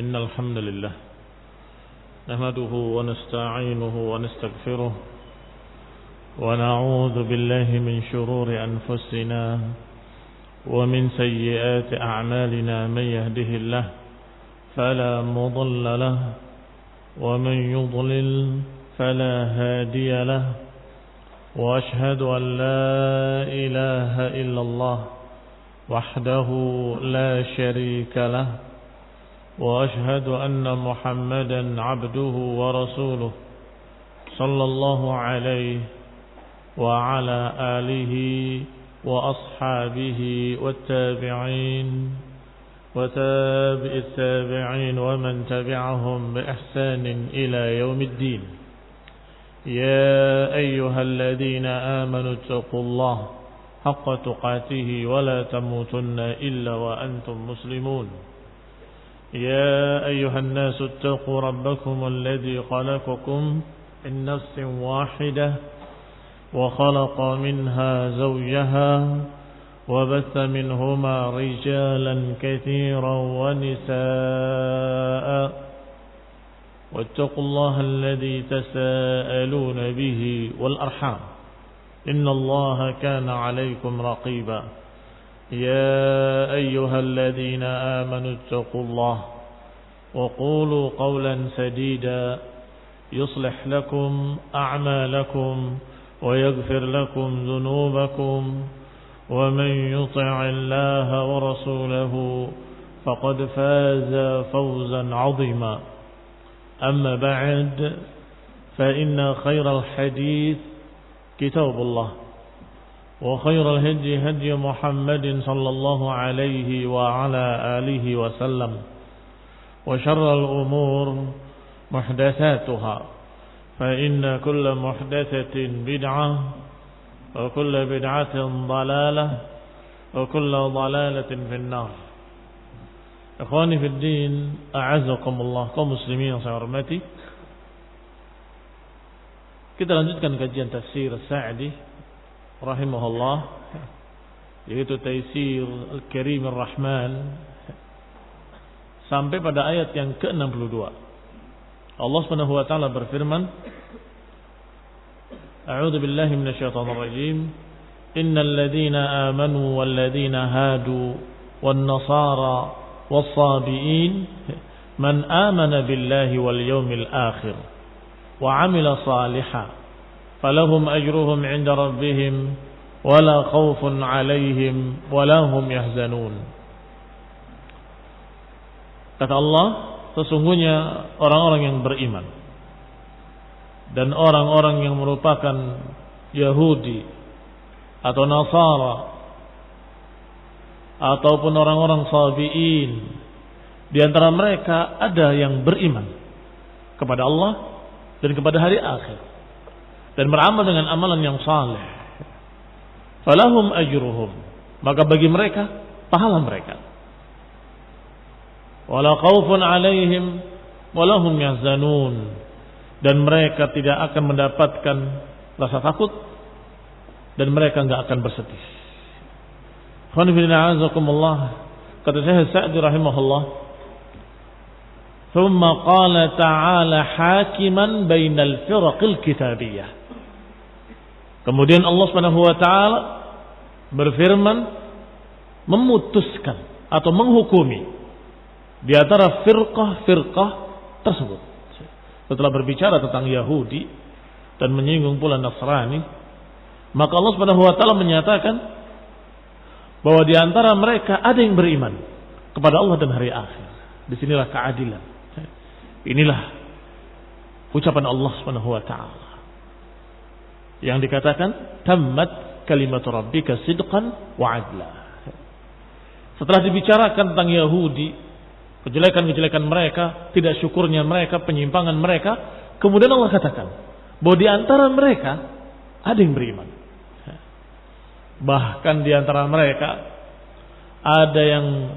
إن الحمد لله نحمده ونستعينه ونستغفره ونعوذ بالله من شرور أنفسنا ومن سيئات أعمالنا. من يهده الله فلا مضل له ومن يضلل فلا هادي له وأشهد أن لا إله إلا الله وحده لا شريك له وأشهد أن محمدا عبده ورسوله صلى الله عليه وعلى آله وأصحابه والتابعين وتابع التابعين ومن تبعهم بإحسان إلى يوم الدين. يا أيها الذين آمنوا اتقوا الله حق تقاته ولا تموتن إلا وأنتم مسلمون. يا أيها الناس اتقوا ربكم الذي خلقكم من نفس واحدة وخلق منها زوجها وبث منهما رجالا كثيرا ونساء واتقوا الله الذي تساءلون به والأرحام إن الله كان عليكم رقيبا. يا أيها الذين آمنوا اتقوا الله وقولوا قولا سديدا يصلح لكم أعمالكم ويغفر لكم ذنوبكم ومن يطع الله ورسوله فقد فاز فوزا عظيما. أما بعد فإن خير الحديث كتاب الله وخير الهدي هدي محمد صلى الله عليه وعلى آله وسلم وشر الأمور محدثاتها فإن كل محدثة بدعة وكل بدعة ضلالة وكل ضلالة في النار. Ikhwani fi din, a'azzakumullah, kaum muslimin yang saya hormati. Kita lanjutkan kajian tafsir Sa'di rahimahullah, yaitu Taisir Al-Karim Ar-Rahman, sampai pada ayat yang ke-62. Allah Subhanahu wa taala berfirman, A'udzu billahi minasyaitonir rajim. Innal ladzina amanu wal ladzina hadu wan nasara was-sabiin man amana billahi wal yawmil akhir wa 'amila shalihan falahum ajruhum 'inda rabbihim wala khaufun 'alaihim wala hum yahzanun. Kata Allah, sesungguhnya orang-orang yang beriman dan orang-orang yang merupakan Yahudi atau Nasara ataupun orang-orang Sabiin, di antara mereka ada yang beriman kepada Allah dan kepada hari akhir dan beramal dengan amalan yang saleh. Falahum ajruhum, maka bagi mereka pahala mereka. Wala khaufun alaihim wala hum yahzanun, dan mereka tidak akan mendapatkan rasa takut dan mereka enggak akan bersedih. Khonifidina azakumullah, kata Syekh Sa'di rahimahullah, thumma qala ta'ala hakiman bainal firaqil kitabiyah. Kemudian Allah Subhanahu wa taala berfirman, memutuskan atau menghukumi di antara firqah-firqah tersebut. Setelah berbicara tentang Yahudi dan menyinggung pula Nasrani, maka Allah Subhanahu wa taala menyatakan bahwa di antara mereka ada yang beriman kepada Allah dan hari akhir. Disinilah keadilan. Inilah ucapan Allah Subhanahu wa taala yang dikatakan tammat kalimatu rabbika sidqan wa adla. Setelah dibicarakan tentang Yahudi, kejelekan-kejelekan mereka, tidak syukurnya mereka, penyimpangan mereka, kemudian Allah katakan bahwa di antara mereka ada yang beriman. Bahkan di antara mereka ada yang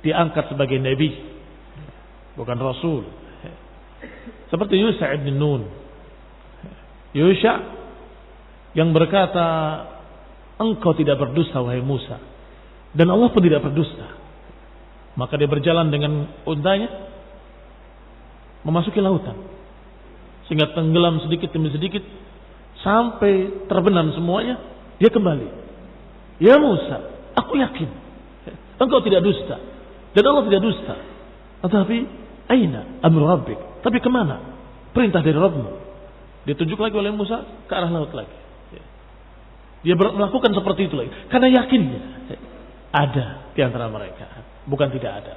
diangkat sebagai nabi, bukan rasul, seperti Yusha ibn Nun. Yusha yang berkata, engkau tidak berdusta wahai Musa, dan Allah pun tidak berdusta. Maka dia berjalan dengan untanya memasuki lautan, sehingga tenggelam sedikit demi sedikit sampai terbenam semuanya. Dia kembali, ya Musa, aku yakin engkau tidak dusta dan Allah tidak dusta. Tetapi aina amru rabbik? Tapi kemana perintah dari Rabbmu? Ditunjuk lagi oleh Musa ke arah laut lagi. Dia melakukan seperti itu lagi karena yakinnya ada di antara mereka, bukan tidak ada.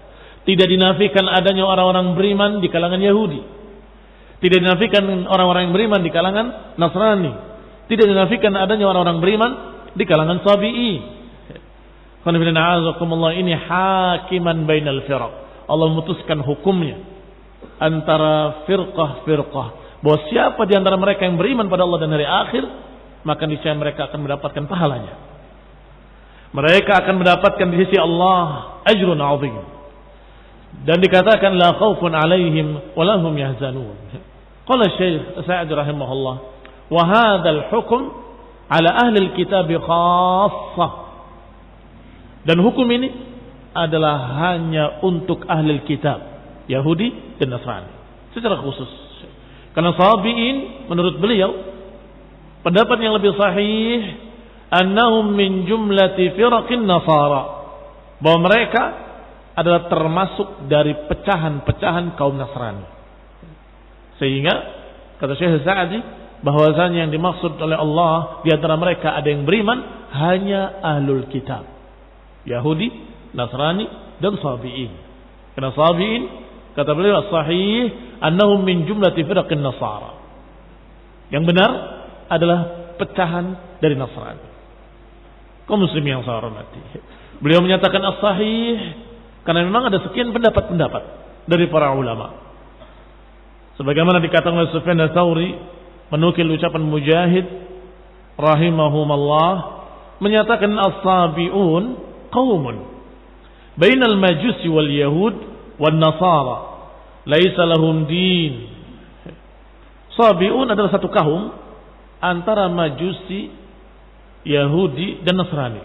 Tidak dinafikan adanya orang-orang beriman di kalangan Yahudi, tidak dinafikan orang-orang yang beriman di kalangan Nasrani, tidak dinafikan adanya orang-orang beriman di kalangan Sabi'in. Ini hakiman bainal firaq. Allah memutuskan hukumnya antara firqah-firqah, bahwa siapa di antara mereka yang beriman pada Allah dan hari akhir, maka niscaya mereka akan mendapatkan pahalanya. Mereka akan mendapatkan di sisi Allah ajrun 'azim. Dan dikatakan la khaufun 'alaihim wa lahum yahzanun. Qala Syekh Sa'di rahimahullah, wa hadzal hukm 'ala ahli al-kitab khassah. Dan hukum ini adalah hanya untuk ahli kitab, Yahudi dan Nasrani secara khusus. Karena Sabi'in menurut beliau pendapat yang lebih sahih, annahum min jumlati firaqin nasara, bahwa mereka adalah termasuk dari pecahan-pecahan kaum Nasrani. Sehingga kata Syekh Sa'di bahwasanya yang dimaksud oleh Allah di antara mereka ada yang beriman hanya ahlul kitab, Yahudi, Nasrani dan Sabi'in. Karena Sabi'in kata beliau sahih annahum min jumlati firaqin nasara. Yang benar adalah pecahan dari Nasrani. Kaum muslimin yang saya hormati, beliau menyatakan as-sahih karena memang ada sekian pendapat-pendapat dari para ulama. Sebagaimana dikatakan oleh Sufyan Ats-Tsauri menukil ucapan Mujahid rahimahumallah menyatakan as-sabiun qaumun bainal majusi wal yahud wan nasara laisa lahum din. Sabiun adalah satu kaum antara Majusi, Yahudi dan Nasrani.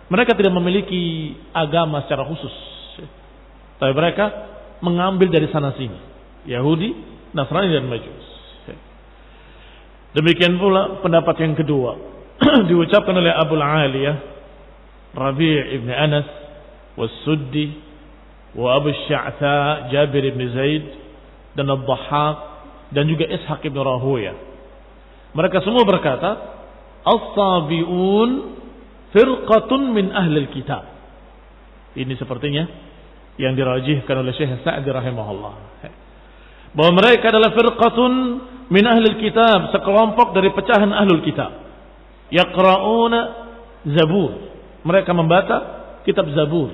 Mereka tidak memiliki agama secara khusus, tapi mereka mengambil dari sana sini, Yahudi, Nasrani dan Majus. Demikian pula pendapat yang kedua diucapkan oleh Abu Aliyah Rabi' ibn Anas was-Suddi wa Abu Sya'tha Jabir ibn Zaid dan Ad-Dhahhak dan juga Ishaq ibn Rahuyah. Mereka semua berkata, as-sabiun firqatun min ahli kitab. Ini sepertinya yang dirajihkan oleh Syekh Sa'di rahimahullah, bahwa mereka adalah firqatun min ahli kitab, sekelompok dari pecahan ahlul kitab. Yaqra'una Zabur, mereka membaca kitab Zabur.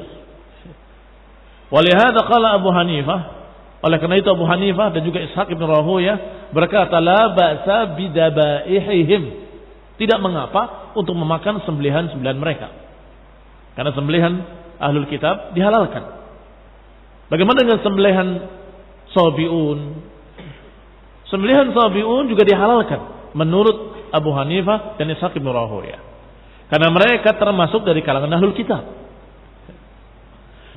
Walihada qala Abu Hanifah, oleh karena itu Abu Hanifah dan juga Ishaq ibn Rahuyah berkata, la ba'sa bidabaihim, tidak mengapa untuk memakan sembelihan-sembelihan mereka, karena sembelihan ahlul kitab dihalalkan. Bagaimana dengan sembelihan Sabiun? Sembelihan Sabiun juga dihalalkan menurut Abu Hanifah dan Ishaq ibn Rahuyah, karena mereka termasuk dari kalangan ahlul kitab.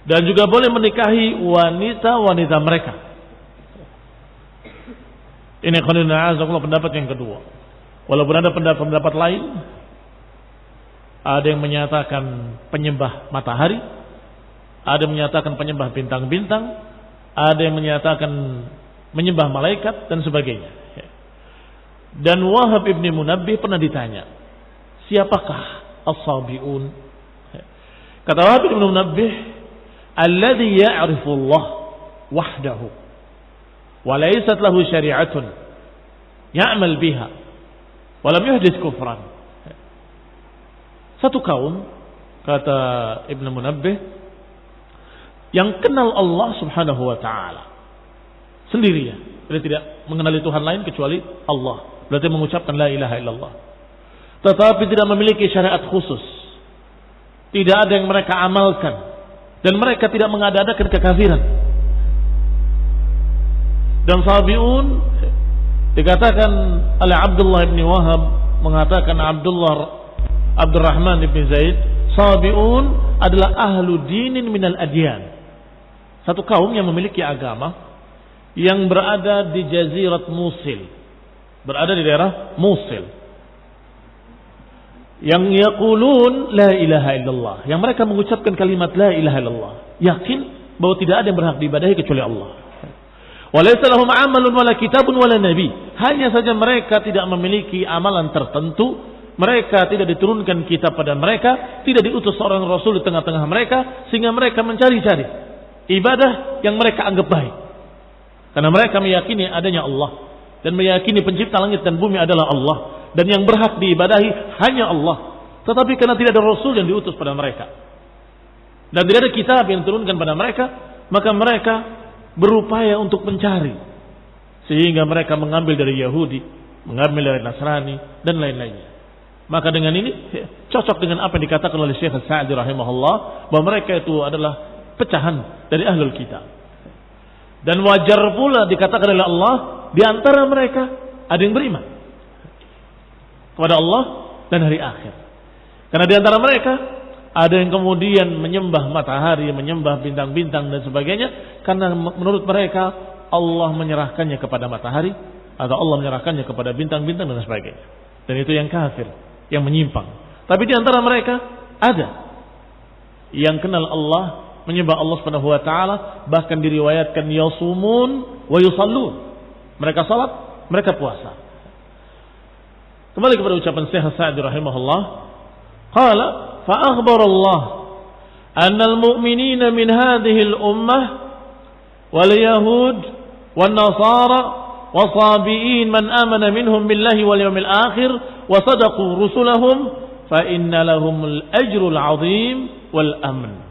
Dan juga boleh menikahi wanita-wanita mereka. Ini pendapat yang kedua. Walaupun ada pendapat lain, ada yang menyatakan penyembah matahari, ada yang menyatakan penyembah bintang-bintang, ada yang menyatakan menyembah malaikat dan sebagainya. Dan Wahab ibn Munabbih pernah ditanya, siapakah as-sabiun? Kata Wahab ibn Munabbih, alladhi ya'rifu Allah wahdahu wa laysat lahu syari'atun ya'mal biha wa lam yuhdits kufran. Satu kaum, kata Ibn Munabbih, yang kenal Allah subhanahu wa ta'ala sendirian, dia tidak mengenali Tuhan lain kecuali Allah, berarti mengucapkan la ilaha illallah, tetapi tidak memiliki syariat khusus, tidak ada yang mereka amalkan, dan mereka tidak mengada-adakan kekafiran. Dan Sabiun dikatakan oleh Abdullah bin Wahab, mengatakan Abdurrahman bin Zaid, Sabi'un adalah ahlu dinin minal adyan. Satu kaum yang memiliki agama yang berada di Jazirat Musil. Berada di daerah Musil. Yang yaqulun la ilaha illallah. Yang mereka mengucapkan kalimat la ilaha illallah. Yakin bahwa tidak ada yang berhak diibadahi kecuali Allah. Walaysa lahum amalun wala kitabun wala nabi. Hanya saja mereka tidak memiliki amalan tertentu, mereka tidak diturunkan kitab pada mereka, tidak diutus seorang rasul di tengah-tengah mereka, sehingga mereka mencari-cari ibadah yang mereka anggap baik. Karena mereka meyakini adanya Allah dan meyakini pencipta langit dan bumi adalah Allah dan yang berhak diibadahi hanya Allah. Tetapi karena tidak ada rasul yang diutus pada mereka dan tidak ada kitab yang diturunkan pada mereka, maka mereka berupaya untuk mencari, sehingga mereka mengambil dari Yahudi, mengambil dari Nasrani dan lain-lainnya. Maka dengan ini cocok dengan apa yang dikatakan oleh Syekh Sa'di rahimahullah, bahwa mereka itu adalah pecahan dari ahlul kitab. Dan wajar pula dikatakan oleh Allah, di antara mereka ada yang beriman kepada Allah dan hari akhir. Karena di antara mereka ada yang kemudian menyembah matahari, menyembah bintang-bintang dan sebagainya, karena menurut mereka Allah menyerahkannya kepada matahari atau Allah menyerahkannya kepada bintang-bintang dan sebagainya. Dan itu yang kafir, yang menyimpang. Tapi di antara mereka ada yang kenal Allah, menyembah Allah Subhanahu wa taala, bahkan diriwayatkan yasumun wa yusallun. Mereka salat, mereka puasa. Kembali kepada ucapan Syekh Sa'di rahimahullah, qala fa akhbara Allah anna al-mu'minina min hadhihi al-ummah wal yahud wan nasara wasabiin man amana minhum billahi wal yawmil akhir wa sadaqu rusulahum fa inna lahumul ajrul 'azim wal amn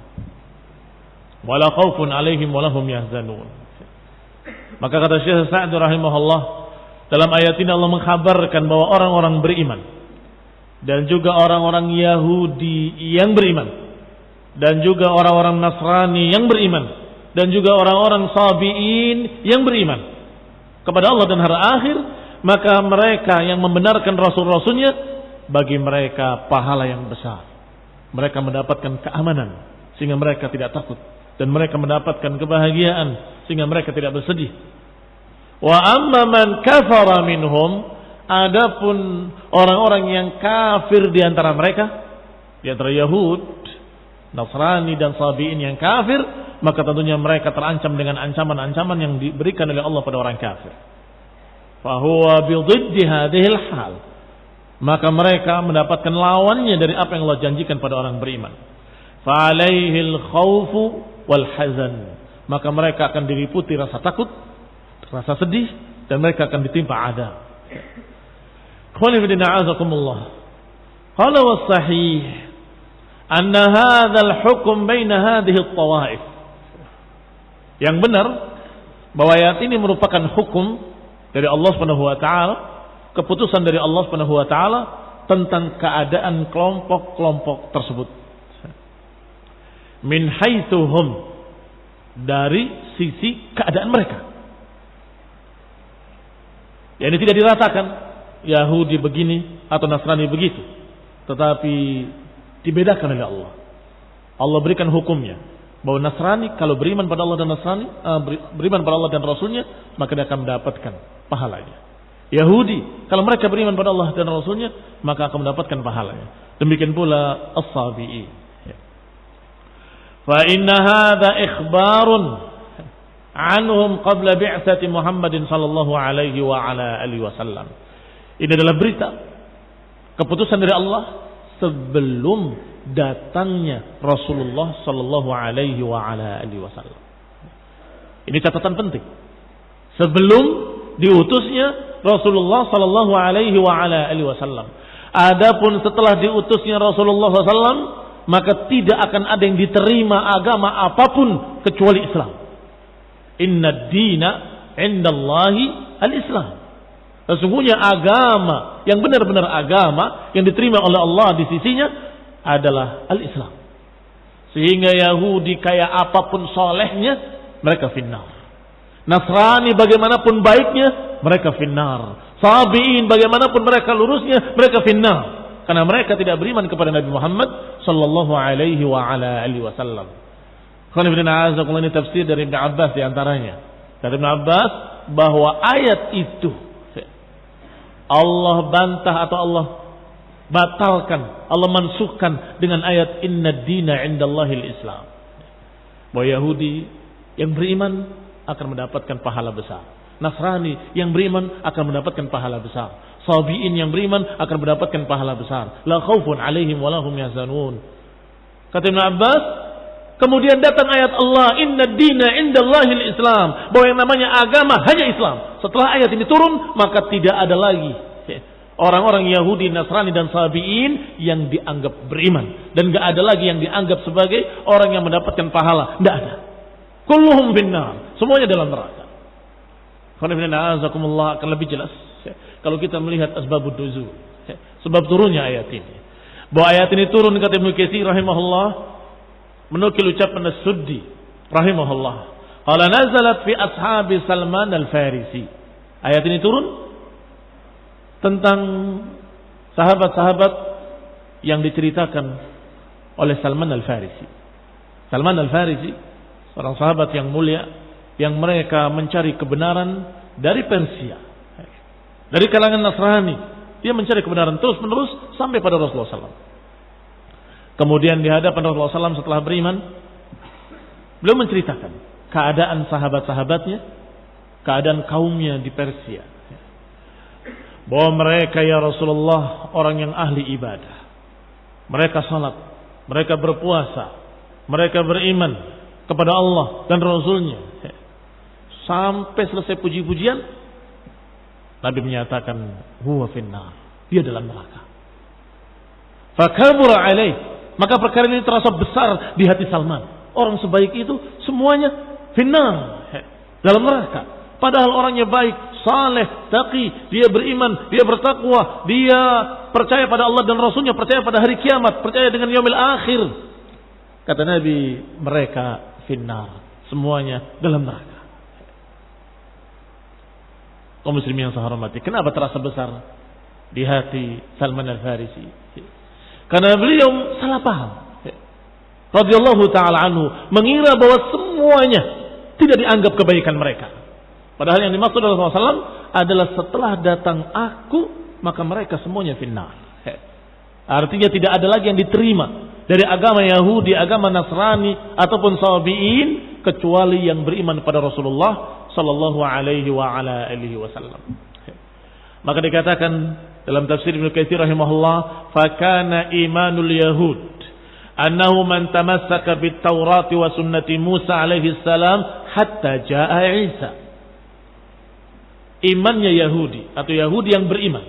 wala khaufun 'alaihim wa lahum yahzanun. Maka kata Syekh Sa'di rahimahullah, dalam ayat ini Allah mengkhabarkan bahwa orang-orang beriman dan juga orang-orang Yahudi yang beriman dan juga orang-orang Nasrani yang beriman dan juga orang-orang Sabi'in yang beriman kepada Allah dan hari akhir, maka mereka yang membenarkan rasul-rasulnya, bagi mereka pahala yang besar. Mereka mendapatkan keamanan sehingga mereka tidak takut, dan mereka mendapatkan kebahagiaan sehingga mereka tidak bersedih. Wa amma man kafara minhum, adapun orang-orang yang kafir di antara mereka, di antara Yahud, Nasrani dan Sabi'in yang kafir, maka tentunya mereka terancam dengan ancaman-ancaman yang diberikan oleh Allah pada orang kafir. Fa huwa bi dhiddi hadhil hal, maka mereka mendapatkan lawannya dari apa yang Allah janjikan pada orang beriman. Fa alaihil khaufu wal hazan, maka mereka akan diliputi rasa takut, rasa sedih, dan mereka akan ditimpa adab. Qul inna a'azakumullah. Qala was sahih anna hadzal hukm baina hadhihi at-tawaif. Yang benar bahwa ayat ini merupakan hukum dari Allah Subhanahu wa taala, keputusan dari Allah Subhanahu wa taala tentang keadaan kelompok-kelompok tersebut. Min haitsuhum, dari sisi keadaan mereka. Yani tidak diratakan Yahudi begini atau Nasrani begitu, tetapi dibedakan oleh Allah. Allah berikan hukumnya bahwa Nasrani kalau beriman pada Allah dan Nasrani, beriman pada Allah dan Rasulnya, maka dia akan mendapatkan pahalanya. Yahudi kalau mereka beriman pada Allah dan Rasulnya, maka akan mendapatkan pahalanya. Demikian pula as-Sabi'in. Fa inna hadza ikhbarun anhum qabla bi'tsati Muhammadin sallallahu alaihi wa ala alihi wasallam. Ini adalah berita keputusan dari Allah sebelum datangnya Rasulullah sallallahu alaihi wa ala alihi wasallam. Ini catatan penting. Sebelum diutusnya Rasulullah sallallahu alaihi wa ala alihi wasallam. Adapun setelah diutusnya Rasulullah sallallahu alaihi wasallam, maka tidak akan ada yang diterima agama apapun kecuali Islam. Inna dina indallahi al-Islam. Sesungguhnya agama yang benar-benar agama yang diterima oleh Allah di sisinya adalah al-Islam. Sehingga Yahudi kayak apapun solehnya, mereka finnar. Nasrani bagaimanapun baiknya, mereka finnar. Sabi'in bagaimanapun mereka lurusnya, mereka finnar. Karena mereka tidak beriman kepada Nabi Muhammad sallallahu alaihi wa ala alihi wasallam. Ini tafsir dari Ibn Abbas di antaranya. Dari Ibn Abbas bahwa ayat itu Allah bantah atau Allah batalkan, Allah mansukhkan dengan ayat inna dina indallahil Islam. Bahwa Yahudi yang beriman akan mendapatkan pahala besar. Nasrani yang beriman akan mendapatkan pahala besar. Sabiin yang beriman akan mendapatkan pahala besar. La khaufun alaihim wa lahum yahzanun. Kata Ibn Abbas, kemudian datang ayat Allah, inna dina indallahil Islam, bahwa yang namanya agama hanya Islam. Setelah ayat ini turun, maka tidak ada lagi orang-orang Yahudi, Nasrani dan Sabiin yang dianggap beriman, dan gak ada lagi yang dianggap sebagai orang yang mendapatkan pahala. Tidak ada. Kulluhum binnar, semuanya dalam neraka. Akan lebih jelas kalau kita melihat asbabud nuzul, sebab turunnya ayat ini. Bahwa ayat ini turun, kata Ibnu Katsir rahimahullah, menukil ucapan As-Suddi rahimahullah, qala nazalat fi ashabi Salman al-Farisi. Ayat ini turun tentang sahabat-sahabat yang diceritakan oleh Salman al-Farisi. Salman al-Farisi seorang sahabat yang mulia, yang mereka mencari kebenaran dari Persia, dari kalangan Nasrani. Dia mencari kebenaran terus menerus sampai pada Rasulullah SAW. Kemudian di hadapan Rasulullah SAW setelah beriman, beliau menceritakan keadaan sahabat-sahabatnya, keadaan kaumnya di Persia, bahwa mereka ya Rasulullah orang yang ahli ibadah, mereka salat, mereka berpuasa, mereka beriman kepada Allah dan Rasulnya. Sampai selesai puji-pujian, Nabi menyatakan huwa finnar, dia dalam neraka. Fakabura alaih, maka perkara ini terasa besar di hati Salman. Orang sebaik itu semuanya finnar, dalam neraka. Padahal orangnya baik, saleh, taqi, dia beriman, dia bertakwa, dia percaya pada Allah dan Rasulnya, percaya pada hari kiamat, percaya dengan yaumil akhir. Kata Nabi, mereka finnar, semuanya dalam neraka. Kaum muslimin yang saya hormati, kenapa terasa besar di hati Salman al-Farisi? Karena beliau salah paham, radhiyallahu ta'ala anhu, mengira bahwa semuanya tidak dianggap kebaikan mereka. Padahal yang dimaksud oleh Rasulullah SAW adalah setelah datang aku, maka mereka semuanya finnar. Artinya tidak ada lagi yang diterima dari agama Yahudi, agama Nasrani ataupun Sabiin, kecuali yang beriman pada Rasulullah sallallahu alaihi wa ala alihi wasallam. Maka dikatakan dalam tafsir Ibnu Katsir rahimahullah, fakana imanul yahud annahu man tamassaka bit Taurat wa sunnati Musa alaihi salam hatta jaa Isa. Imannya Yahudi atau Yahudi yang beriman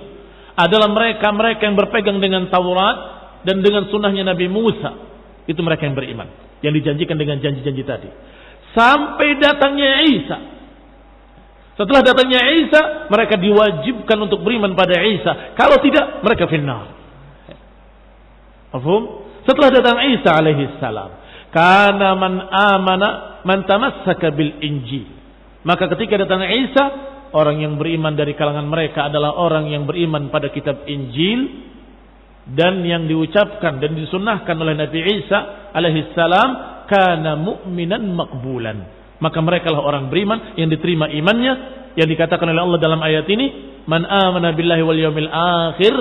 adalah mereka yang berpegang dengan Taurat dan dengan sunnahnya Nabi Musa. Itu mereka yang beriman, yang dijanjikan dengan janji-janji tadi, sampai datangnya Isa. Setelah datangnya Isa, mereka diwajibkan untuk beriman pada Isa. Kalau tidak, mereka finnar. Paham? Setelah datang Isa alaihi salam, kana man amana man tamassaka bil Injil. Maka ketika datang Isa, orang yang beriman dari kalangan mereka adalah orang yang beriman pada kitab Injil dan yang diucapkan dan disunnahkan oleh Nabi Isa alaihi salam, kana mu'minan maqbulan. Maka mereka lah orang beriman yang diterima imannya, yang dikatakan oleh Allah dalam ayat ini, man amana billahi wal yawmil akhir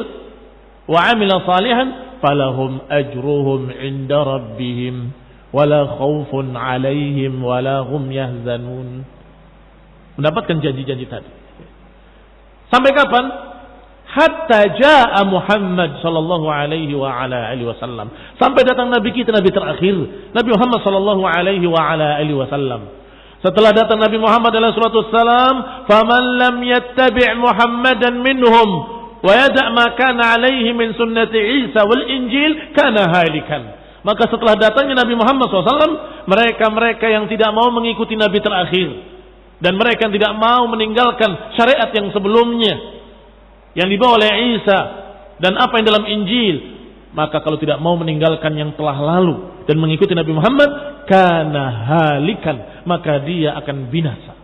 wa amila salihan falahum ajruhum inda rabbihim wala khaufun alaihim wala hum yahzanun. Mendapatkan janji-janji tadi. Sampai kapan? Hatta jaa Muhammad sallallahu alaihi wa ala alihi wasallam. Sampai datang nabi kita, nabi terakhir, Nabi Muhammad sallallahu alaihi wa ala alihi wasallam. Setelah datang Nabi Muhammad alaihi salatu wassalam, faman lam yattabi' Muhammadan minhum wa yada' ma kana alaihi min sunnati Isa wal Injil kana halikan. Maka setelah datangnya Nabi Muhammad SAW, mereka-mereka yang tidak mau mengikuti Nabi terakhir dan mereka yang tidak mau meninggalkan syariat yang sebelumnya yang dibawa oleh Isa dan apa yang dalam Injil, maka kalau tidak mau meninggalkan yang telah lalu dan mengikuti Nabi Muhammad, kana halikan, maka dia akan binasa.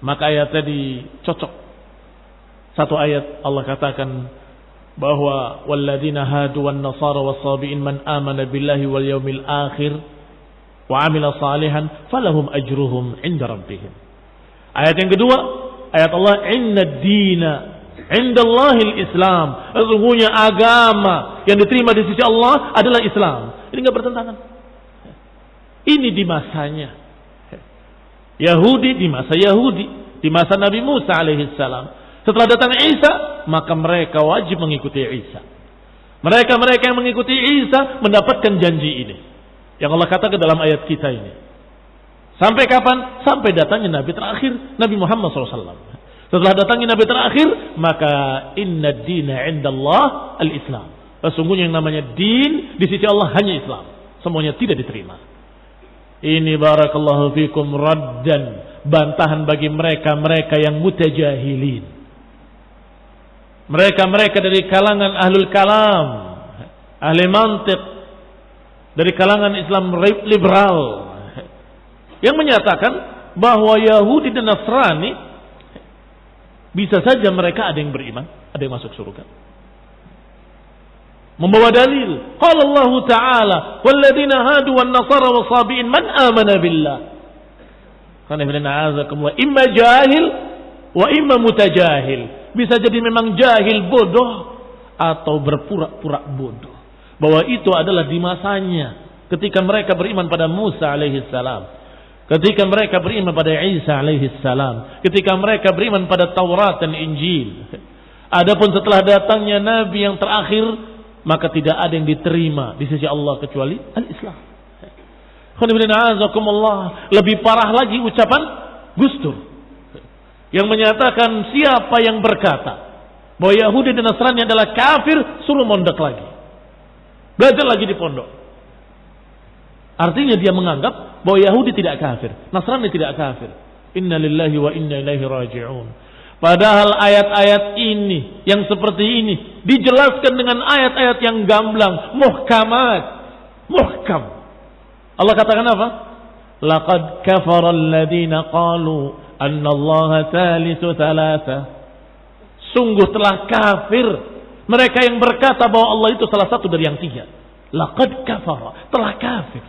Maka ayat tadi cocok. Satu ayat Allah katakan bahwa walladzina hadu wan nasara was-sabiin man amana billahi wal yaumil akhir wa amila salihan falahum ajruhum 'inda rabbihim. Ayat yang kedua, ayat Allah, innad dina 'indallahil Islam. Sesungguhnya agama yang diterima di sisi Allah adalah Islam. Ini enggak bertentangan. Ini di masanya Yahudi, di masa Yahudi, di masa Nabi Musa alaihi salam. Setelah datang Isa, maka mereka wajib mengikuti Isa. Mereka yang mengikuti Isa mendapatkan janji ini yang Allah katakan dalam ayat kita ini. Sampai kapan? Sampai datangnya Nabi terakhir, Nabi Muhammad SAW. Setelah datangnya Nabi terakhir, maka inna dina indallah al-Islam. Sesungguhnya yang namanya din di sisi Allah hanya Islam. Semuanya tidak diterima. Ini barakallahu fikum raddan, bantahan bagi mereka yang mutajahilin. Mereka dari kalangan ahlul kalam, ahli mantiq, dari kalangan Islam liberal, yang menyatakan bahwa Yahudi dan Nasrani bisa saja mereka ada yang beriman, ada yang masuk surga. Membawa dalil. Qala Allah Ta'ala, "Walladzina hadu wan nasara was-sabiin man amana billah." Karena imma jahil wa imma mutajahil. Bisa jadi memang jahil bodoh atau berpura-pura bodoh. Bahwa itu adalah di masanya ketika mereka beriman pada Musa alaihi salam, ketika mereka beriman pada Isa alaihi salam, ketika mereka beriman pada Taurat dan Injil. Adapun setelah datangnya nabi yang terakhir, maka tidak ada yang diterima di sisi Allah kecuali al-Islam. Lebih parah lagi ucapan Gus Dur yang menyatakan siapa yang berkata bahwa Yahudi dan Nasrani adalah kafir, suruh mondok lagi, belajar lagi di pondok. Artinya dia menganggap bahwa Yahudi tidak kafir, Nasrani tidak kafir. Inna lillahi wa inna ilaihi raji'un. Padahal ayat-ayat ini yang seperti ini dijelaskan dengan ayat-ayat yang gamblang, muhkam. Allah katakan apa? Laqad kafara alladziina qalu anna Allaha thalithu thalatha. Sungguh telah kafir mereka yang berkata bahwa Allah itu salah satu dari yang tiga. Laqad kafara, telah kafir.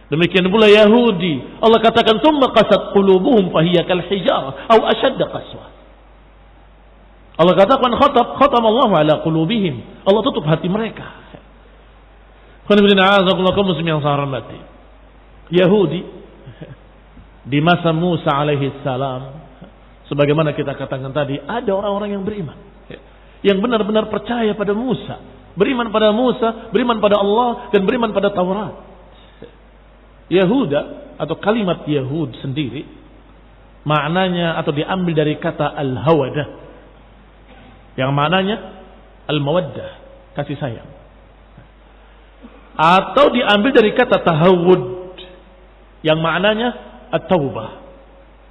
Demikian pula Yahudi. Allah katakan summa qasat qulubuhum fahiya kal hijarah aw ashadda qaswa. Allah katakan khatam Allah ala qulubihim. Allah tutup hati mereka. Yahudi di masa Musa alaihi salam, sebagaimana kita katakan tadi, ada orang-orang yang beriman, yang benar-benar percaya pada Musa, beriman pada Musa, beriman pada Allah, dan beriman pada Taurat. Yahuda atau kalimat Yahud sendiri maknanya atau diambil dari kata al-hawadah yang maknanya al-mawaddah, kasih sayang, atau diambil dari kata tahawud yang maknanya at-taubah,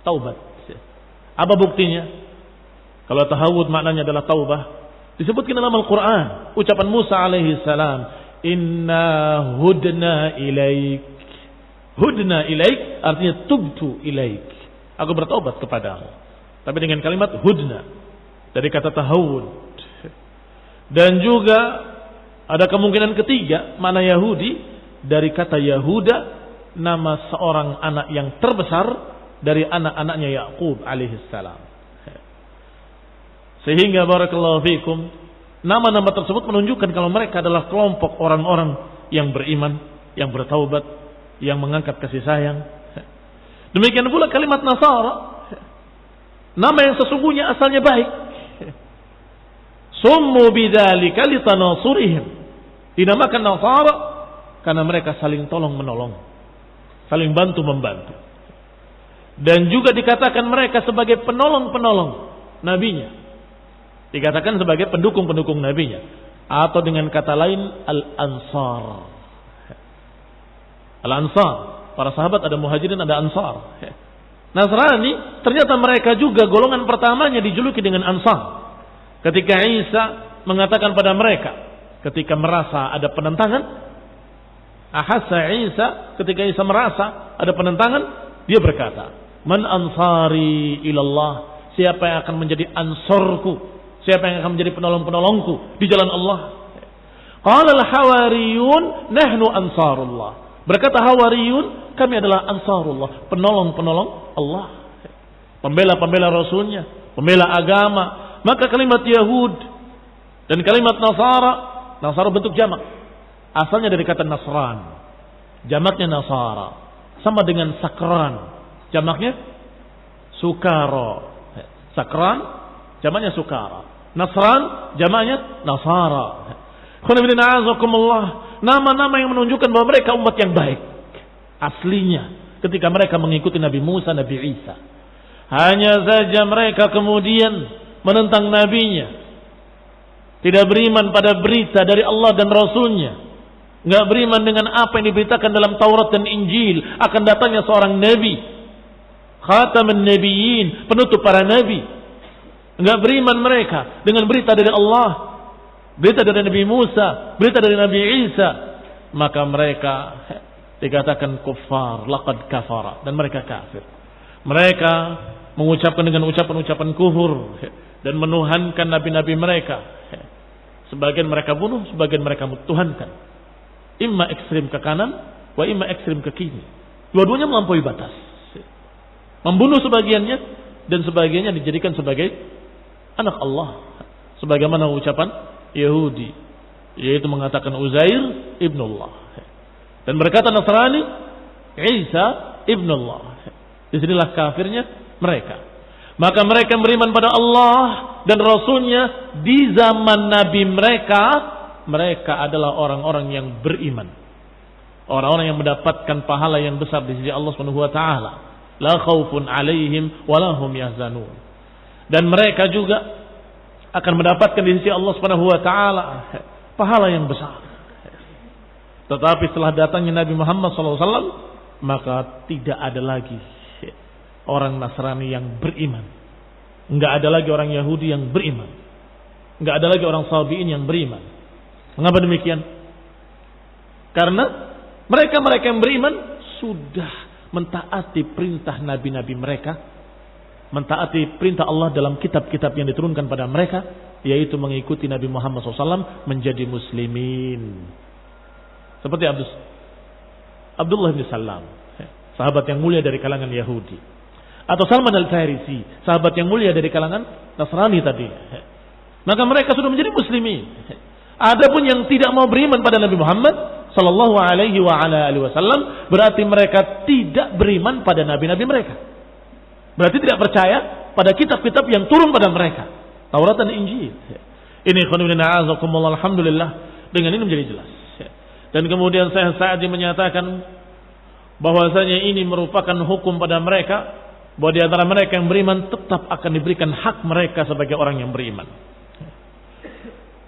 taubat. Apa buktinya? Kalau tahawud maknanya adalah taubah, disebutkan dalam Al-Quran ucapan Musa alaihi salam, inna hudna ilaik. Hudna ilaik artinya tubtu ilaik, aku bertobat kepadamu. Tapi dengan kalimat hudna dari kata tahawud. Dan juga ada kemungkinan ketiga mana Yahudi dari kata Yahuda, nama seorang anak yang terbesar dari anak-anaknya Yakub alaihissalam. Sehingga barakallahu fikum, nama-nama tersebut menunjukkan kalau mereka adalah kelompok orang-orang yang beriman, yang bertaubat, yang mengangkat kasih sayang. Demikian pula kalimat Nasara, nama yang sesungguhnya asalnya baik. Summu bidzalika litanasurihim. Dinamakan Nasara karena mereka saling tolong menolong, saling bantu membantu. Dan juga dikatakan mereka sebagai penolong-penolong nabinya. Dikatakan sebagai pendukung-pendukung nabinya, atau dengan kata lain al-ansar. Al-ansar, para sahabat ada muhajirin, ada ansar. Nasrani ternyata mereka juga golongan pertamanya dijuluki dengan ansar. Ketika Isa mengatakan pada mereka, ketika merasa ada penentangan, ahassa Isa, ketika Isa merasa ada penentangan, dia berkata, man ansari ilallah, siapa yang akan menjadi ansorku, Siapa yang akan menjadi penolong-penolongku di jalan Allah? Qala al-hawariyun nahnu ansarullah. Berkata hawariyun, kami adalah ansarullah, penolong-penolong Allah. Pembela-pembela Rasulnya, pembela agama. Maka kalimat Yahud dan kalimat Nasara bentuk jamak. Asalnya dari kata Nasran. Jamaknya Nasara. Sama dengan sakran. Jamaknya Sukara. Sakran, jamaknya Sukara. Nasran, jamaknya Nasara. Nama-nama yang menunjukkan bahwa mereka umat yang baik. Aslinya ketika mereka mengikuti Nabi Musa, Nabi Isa. Hanya saja mereka kemudian menentang nabinya. Tidak beriman pada berita dari Allah dan Rasulnya. Enggak beriman dengan apa yang diberitakan dalam Taurat dan Injil. Akan datangnya seorang nabi. Khataman nabiyyin, penutup para nabi. Enggak beriman mereka dengan berita dari Allah, berita dari Nabi Musa, berita dari Nabi Isa. Maka mereka dikatakan kuffar, laqad kafara, dan mereka kafir. Mereka mengucapkan dengan ucapan-ucapan kufur dan menuhankan nabi-nabi mereka. Sebagian mereka bunuh, sebagian mereka tuhankan. Imma ekstrim ke kanan, wa imma ekstrim ke kiri. Dua-duanya melampaui batas. Membunuh sebagiannya dan sebagiannya dijadikan sebagai anak Allah. Sebagaimana ucapan Yahudi, yaitu mengatakan Uzair ibnullah. Dan berkata Nasrani, Isa ibnullah. Disinilah kafirnya mereka. Maka mereka beriman pada Allah dan Rasulnya di zaman Nabi mereka. Mereka adalah orang-orang yang beriman. Orang-orang yang mendapatkan pahala yang besar di sisi Allah Subhanahu wa taala. La khaufun 'alaihim wa la hum yahzanun. Dan mereka juga akan mendapatkan di sisi Allah Subhanahu wa taala pahala yang besar. Tetapi setelah datangnya Nabi Muhammad SAW, maka tidak ada lagi orang Nasrani yang beriman. Enggak ada lagi orang Yahudi yang beriman. Enggak ada lagi orang Sabi'in yang beriman. Mengapa demikian? Karena mereka yang beriman sudah mentaati perintah nabi-nabi mereka, mentaati perintah Allah dalam kitab-kitab yang diturunkan pada mereka, yaitu mengikuti Nabi Muhammad SAW menjadi muslimin. Seperti Abdullah bin Salam, sahabat yang mulia dari kalangan Yahudi, atau Salman al-Farisi, sahabat yang mulia dari kalangan Nasrani tadi. Maka mereka sudah menjadi muslimin. Adapun yang tidak mau beriman pada Nabi Muhammad sallallahu alaihi wasallam, berarti mereka tidak beriman pada nabi-nabi mereka. Berarti tidak percaya pada kitab-kitab yang turun pada mereka, Taurat dan Injil. Ini alhamdulillah, dengan ini menjadi jelas. Dan kemudian Syekh Sa'di menyatakan bahwasanya ini merupakan hukum pada mereka, bahwa di antara mereka yang beriman tetap akan diberikan hak mereka sebagai orang yang beriman.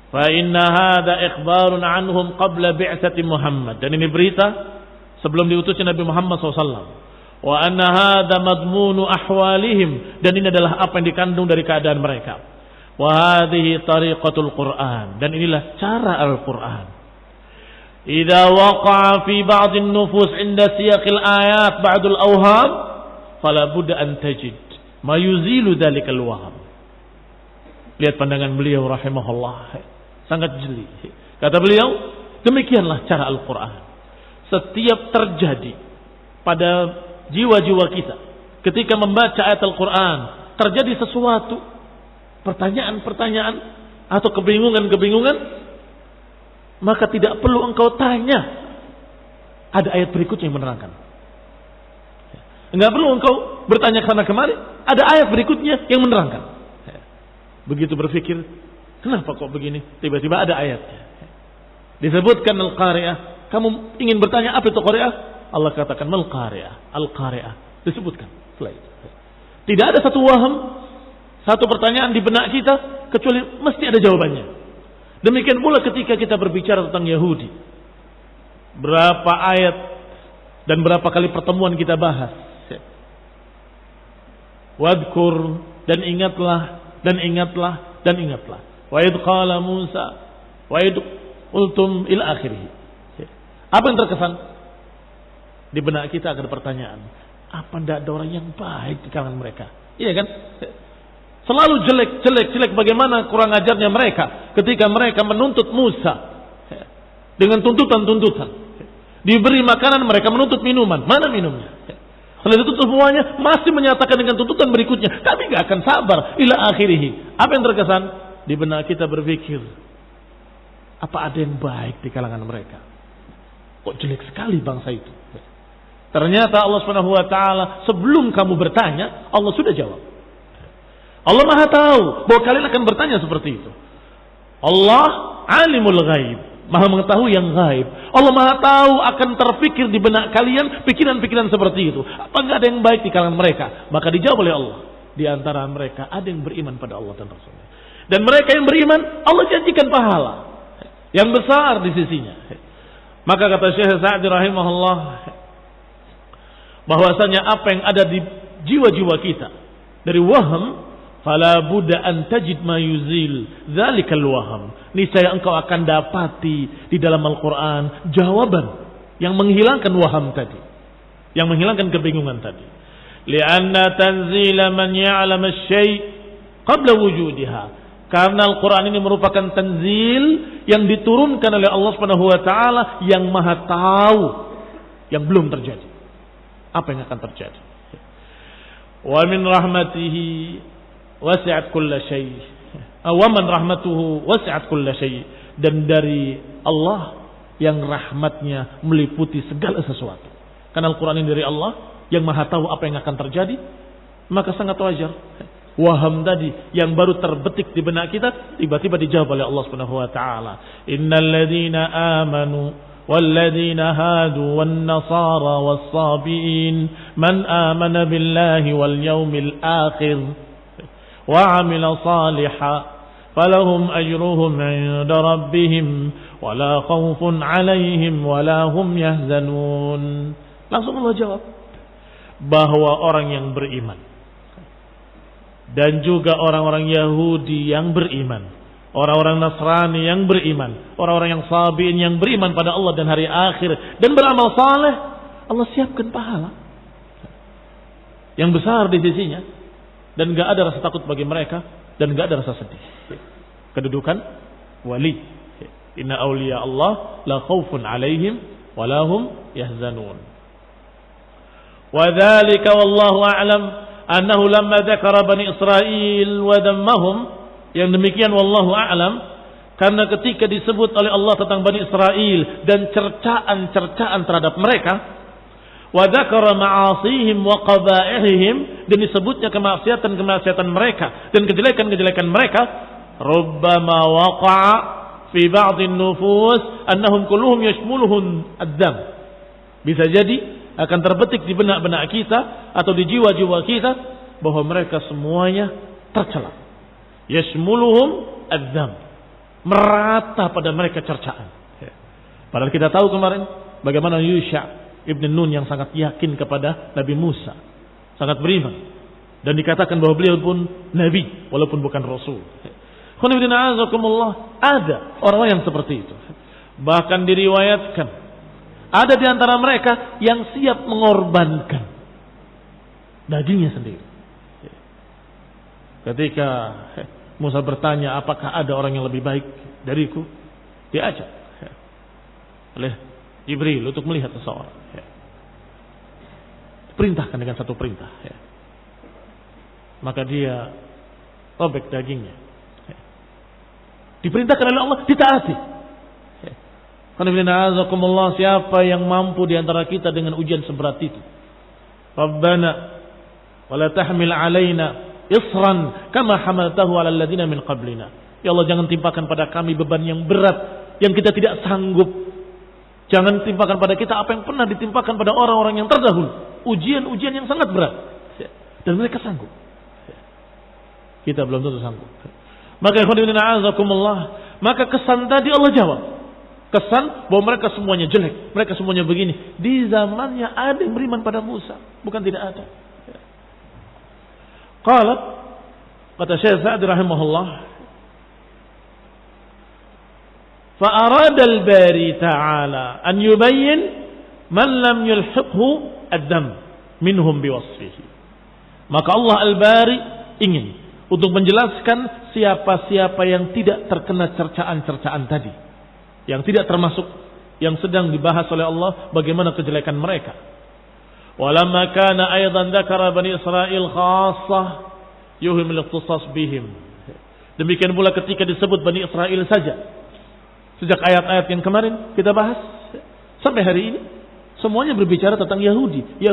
Fa inna hadza ikhbarun anhum qabla bi'tsati Muhammad. Dan ini berita sebelum diutusnya Nabi Muhammad SAW. Wa anna hadza madmunu ahwalihim. Dan ini adalah apa yang dikandung dari keadaan mereka. Wa hadhihi tariqatul Qur'an. Dan inilah cara Al-Qur'an. Idza waqa'a fi ba'd an-nufus 'inda siyaqil ayat ba'dul awham, fala budda an tajid ma yuzilu dzalikal waham. Lihat pandangan beliau rahimahullah. Sangat jeli. Kata beliau, demikianlah cara Al-Quran. Setiap terjadi pada jiwa-jiwa kita ketika membaca ayat Al-Quran, terjadi sesuatu, pertanyaan-pertanyaan atau kebingungan-kebingungan, maka tidak perlu engkau tanya. Ada ayat berikutnya yang menerangkan. Enggak perlu engkau bertanya kesana kemari, ada ayat berikutnya yang menerangkan. Begitu berpikir, kenapa kok begini? Tiba-tiba ada ayatnya. Disebutkan Al-Qari'ah. Kamu ingin bertanya apa itu Qari'ah? Allah katakan Al-Qari'ah. Al-Qari'ah. Disebutkan. Tidak ada satu waham, satu pertanyaan di benak kita, kecuali mesti ada jawabannya. Demikian pula ketika kita berbicara tentang Yahudi. Berapa ayat dan berapa kali pertemuan kita bahas. Wadkur, dan ingatlah, dan ingatlah, dan ingatlah. Wa idh qala Musa wa idh qultum ila akhirih. Apa yang terkesan? Di benak kita ada pertanyaan. Apa tidak ada orang yang baik di kalangan mereka? Iya kan? Selalu jelek. Bagaimana kurang ajarnya mereka ketika mereka menuntut Musa dengan tuntutan-tuntutan. Diberi makanan, mereka menuntut minuman. Mana minumnya? Setelah itu semuanya masih menyatakan dengan tuntutan berikutnya. Kami gak akan sabar. Ila akhirih. Apa yang terkesan? Di benak kita berpikir, apa ada yang baik di kalangan mereka? Kok jelek sekali bangsa itu? Ternyata Allah Subhanahu wa taala sebelum kamu bertanya, Allah sudah jawab. Allah Maha tahu bahwa kalian akan bertanya seperti itu. Allah alimul ghaib, Maha mengetahui yang gaib. Allah Maha tahu akan terpikir di benak kalian pikiran-pikiran seperti itu. Apa enggak ada yang baik di kalangan mereka? Maka dijawab oleh Allah. Di antara mereka ada yang beriman pada Allah dan Rasulnya. Dan mereka yang beriman, Allah janjikan pahala yang besar di sisinya. Maka kata Syekh Sa'di rahimahullah, bahwasanya apa yang ada di jiwa-jiwa kita dari waham, fala budda an tajid ma yuzil dzalikal waham. Niscaya engkau akan dapati di dalam Al-Qur'an jawaban yang menghilangkan waham tadi, yang menghilangkan kebingungan tadi. Li'anna tanzila man ya'lam asy-syai' qabla wujudiha. Karena Al-Quran ini merupakan tanzil yang diturunkan oleh Allah Subhanahu wa taala yang Maha tahu yang belum terjadi. Apa yang akan terjadi? Wa min rahmatihi wasi'at kulla syai'. Wa man rahmatuhu wasi'at kulla syai'. Dan dari Allah yang rahmatnya meliputi segala sesuatu. Karena Al-Quran ini dari Allah yang Maha tahu apa yang akan terjadi, maka sangat wajar waham tadi yang baru terbetik di benak kita tiba-tiba dijawab oleh Allah Subhanahu wa taala. Innal ladzina amanu wal ladzina hadu wan nasara was sabiin man amana billahi wal yawmil akhir wa amila salihan falahum ajruhum 'inda rabbihim wala khaufun 'alaihim wala hum yahzanun. Langsung Allah jawab bahwa orang yang beriman dan juga orang-orang Yahudi yang beriman, orang-orang Nasrani yang beriman, orang-orang yang sabiin yang beriman pada Allah dan hari akhir dan beramal saleh, Allah siapkan pahala yang besar di sisinya dan gak ada rasa takut bagi mereka dan gak ada rasa sedih. Kedudukan wali. Inna awliya Allah la khaufun alaihim wa lahum yahzanun. Wa dzalika wallahu a'lam annahu lamma dzakara bani Israil wa dammahum, yang demikian wallahu a'lam, karena ketika disebut oleh Allah tentang Bani Israel dan cercaan-cercaan terhadap mereka, wa dzakara ma'asihim wa qaba'ihim, dan disebutnya kemaksiatan-kemaksiatan mereka dan kejelekan-kejelekan mereka, rubbama waqa'a fi ba'dhin nufus annahum kulluhum yashmuluhum ad-dam. Bisa jadi akan terbetik di benak-benak kita atau di jiwa-jiwa kita bahwa mereka semuanya tercela. Yashmuluhum adzam, merata pada mereka cercaan. Padahal kita tahu kemarin bagaimana Yusha ibn Nun yang sangat yakin kepada Nabi Musa, sangat beriman, dan dikatakan bahwa beliau pun Nabi walaupun bukan Rasul. Ada orang yang seperti itu. Bahkan diriwayatkan ada di antara mereka yang siap mengorbankan dagingnya sendiri. Ketika Musa bertanya, apakah ada orang yang lebih baik dariku? Diajak oleh Jibril untuk melihat seseorang. Perintahkan dengan satu perintah. Maka dia robek dagingnya. Diperintahkan oleh Allah, ditaati. Siapa yang mampu di antara kita dengan ujian seberat itu? Rabbana wala tahmil alaina isran kama hamaltahu ala alladziina min qablina. Ya Allah, jangan timpakan pada kami beban yang berat yang kita tidak sanggup. Jangan timpakan pada kita apa yang pernah ditimpakan pada orang-orang yang terdahulu. Ujian-ujian yang sangat berat. Dan mereka sanggup. Kita belum tentu sanggup. Maka kesan tadi Allah jawab. Kesan bahwa mereka semuanya jelek, mereka semuanya begini. Di zamannya ada yang beriman pada Musa, bukan tidak ada. Kata Syekh Sa'di rahimahullah, fa'arada al-bari ta'ala an yubayyin man lam yulhiqhu ad-dam minhum biwasfihi. Maka Allah al-bari ingin untuk menjelaskan siapa-siapa yang tidak terkena cercaan-cercaan tadi, yang tidak termasuk yang sedang dibahas oleh Allah bagaimana kejelekan mereka. Walamma kana aidan dzakara bani Israil khassah yuhimul ikhtisas bihim. Demikian pula ketika disebut Bani Israel saja. Sejak ayat-ayat yang kemarin kita bahas sampai hari ini semuanya berbicara tentang Yahudi.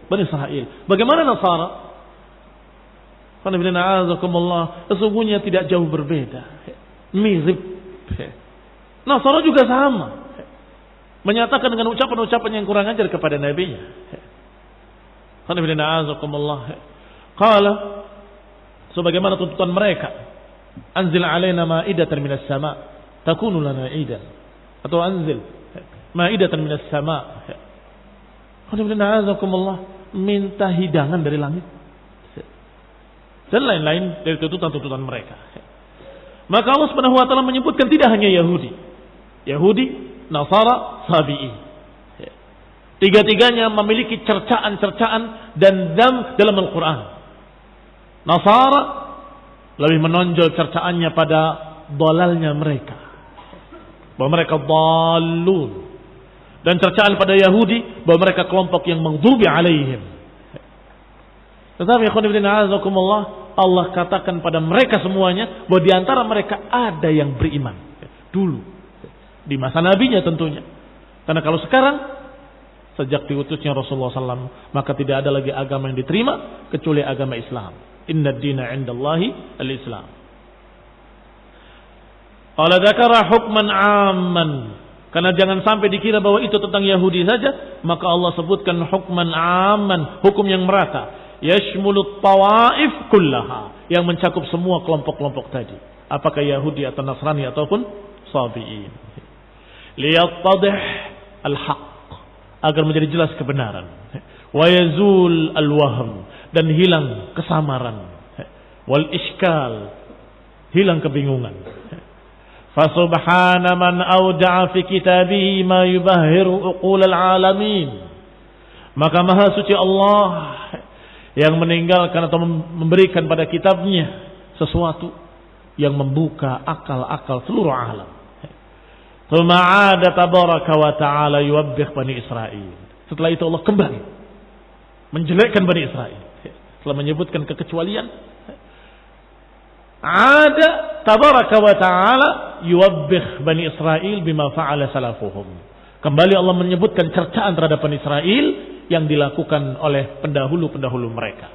Bani Israel. Bagaimana Nasara? Sesungguhnya tidak jauh berbeda. Mirip. Nasara juga sama. Menyatakan dengan ucapan-ucapan yang kurang ajar kepada nabinya. Qala, sebagaimana tuntutan mereka, anzil alaina ma'idatan minas sama' takunu lana 'idan, atau anzil ma'idatan minas sama'. Minta hidangan dari langit dan lain-lain dari tuntutan-tuntutan mereka. Maka Allah Subhanahu wa taala menyebutkan tidak hanya Yahudi, Nasara, Sabi'i. Tiga-tiganya memiliki cercaan-cercaan dan dzam dalam Al-Quran. Nasara lebih menonjol cercaannya pada dalalnya mereka, bahwa mereka dhalun, dan cercaan pada Yahudi bahwa mereka kelompok yang maghdubi alaihim. Tetapi Allah katakan pada mereka semuanya bahwa di antara mereka ada yang beriman dulu di masa nabinya tentunya. Karena kalau sekarang sejak diutusnya Rasulullah SAW maka tidak ada lagi agama yang diterima kecuali agama Islam. Inna ad-dina 'indallahi al-Islam. Qala dzakara hukman 'amman. Karena jangan sampai dikira bahwa itu tentang Yahudi saja, maka Allah sebutkan hukman 'amman, hukum yang merata, yashmulut tawaif kullaha, yang mencakup semua kelompok-kelompok tadi, apakah Yahudi atau Nasrani ataupun Sabi'in. Liyattadih al-haq, agar menjadi jelas kebenaran, wa yazul al-wahm, dan hilang kesamaran, wal iskal, hilang kebingungan. Fasubhana man awda'a fi kitabihi ma yubahhiru uqul al-alamin. Maka maha suci Allah yang meninggalkan atau memberikan pada kitabnya sesuatu yang membuka akal-akal seluruh alam. Tsumma 'ada tabaraka wa ta'ala yuwabbih Bani Israil. Setelah itu Allah kembali menjelekkan Bani Israil. Setelah menyebutkan kekecualian, ada tabaraka wa ta'ala yuwabbih Bani Israil bima fa'ala salafuhum. Kembali Allah menyebutkan cercaan terhadap Bani Israil yang dilakukan oleh pendahulu-pendahulu mereka.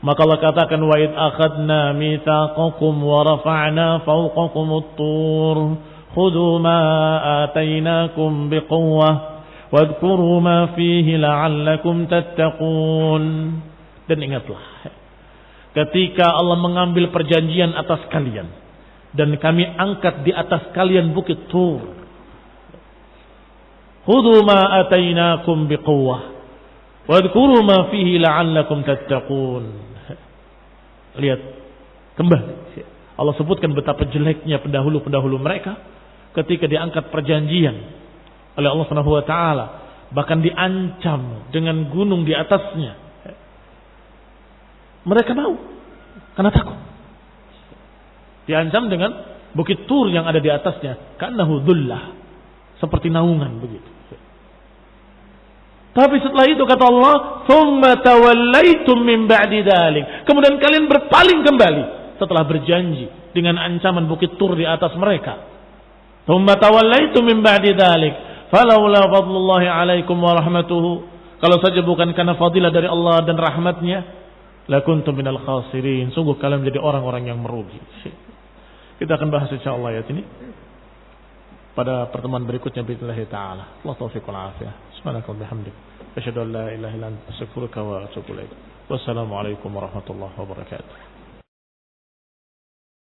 Maka Allah katakan, wa id akhadna mitsaqakum wa rafa'na fawqakum at-tur khudhu ma atainakum biquwwah wadhkuru ma fihi la'allakum tattaqun. Dan ingatlah ketika Allah mengambil perjanjian atas kalian dan kami angkat di atas kalian bukit Tur. Khudhu ma atainakum biquwwah wadhkuru ma fihi la'allakum tattaqun. Lihat kembali Allah sebutkan betapa jeleknya pendahulu-pendahulu mereka ketika diangkat perjanjian oleh Allah Subhanahu wa taala, bahkan diancam dengan gunung di atasnya. Mereka mau karena takut. Diancam dengan bukit Tur yang ada di atasnya, ka'annahu dhullah, seperti naungan begitu. Tapi setelah itu kata Allah, "Tsumma tawallaitum min ba'di dzalik." Kemudian kalian berpaling kembali setelah berjanji dengan ancaman bukit Tur di atas mereka. "Tsumma tawallaitum min ba'di dzalik, falaula fadlullahi 'alaikum wa rahmatuhu." Kalau saja bukan karena fadilah dari Allah dan rahmatnya, lakuntum minal khasirin. Sungguh kalian menjadi orang-orang yang merugi. Kita akan bahas insyaallah ayat ini pada pertemuan berikutnya billahi taala. Allah taufiq wal afiyah. Subhanaka wa bihamdik, asyhadu an la ilaha illa anta, astaghfiruka wa atubu ilaik. Wassalamu alaikum warahmatullahi wabarakatuh.